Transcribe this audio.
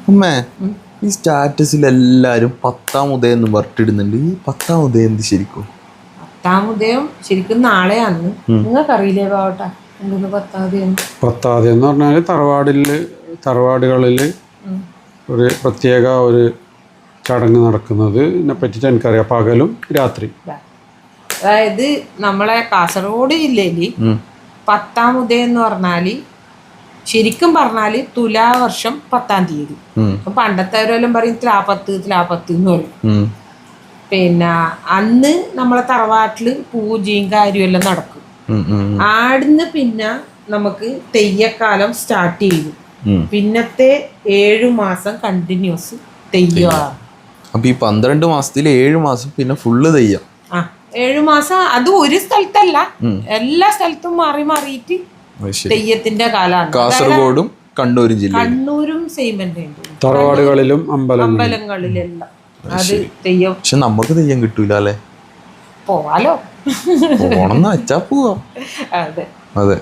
അമ്മേ ഈ സ്റ്റാറ്റസിൽ എല്ലാരും 10-ാം ഉദയം എന്ന് പറഞ്ഞിടുന്നുണ്ട്. ഈ 10-ാം ഉദയം എന്ത് ശരിക്കും? 10-ാം ഉദയം ശരിക്കും നാളെയാന്ന്. നിങ്ങൾക്കറിയില്ലേ ബാവട്ടാ എന്തെന്ന് 10-ാം ഉദയം? 10-ാം ഉദയം എന്ന് പറഞ്ഞാൽ തറവാടുകളിൽ ഒരു പ്രത്യേക ഒരു ചടങ്ങ് നടക്കുന്നത് പറ്റിയിട്ട് എനിക്കറിയാം. പകലും രാത്രി. അതായത് നമ്മളെ കാസർഗോഡ് ജില്ലയിൽ 10-ാം ഉദയം എന്ന് പറഞ്ഞാല് ശരിക്കും പറഞ്ഞാല് തുലാവർഷം 10-ാം തീയതി. പണ്ടത്തെവരെല്ലാം പറയും തിലാപത്ത് എന്ന് പറയും. പിന്നെ അന്ന് നമ്മളെ തറവാട്ടില് പൂജയും കാര്യവും എല്ലാം നടക്കും. ആടുന്ന് പിന്നെ നമുക്ക് തെയ്യക്കാലം സ്റ്റാർട്ട് ചെയ്തു. പിന്നത്തെ 7 മാസം കണ്ടിന്യൂസ് തെയ്യമാണ്. അപ്പൊ ഈ 12 മാസത്തില് 7 മാസം പിന്നെ ഫുള്ള് തെയ്യം. 7 മാസം അത് ഒരു സ്ഥലത്തല്ല, എല്ലാ സ്ഥലത്തും മാറിയിട്ട് തെയ്യത്തിന്റെ കാലാണ്. കാസർഗോഡും കണ്ണൂരും ജില്ല, കണ്ണൂരും സെയിം തന്നെ തറവാടുകളിലും അമ്പലങ്ങളിലെല്ലാം അത് തെയ്യം. പക്ഷെ നമുക്ക് തെയ്യം കിട്ടൂല അല്ലേ? പോവാലോ, പോണെന്ന് വെച്ചാ പോവാം. അതെ അതെ.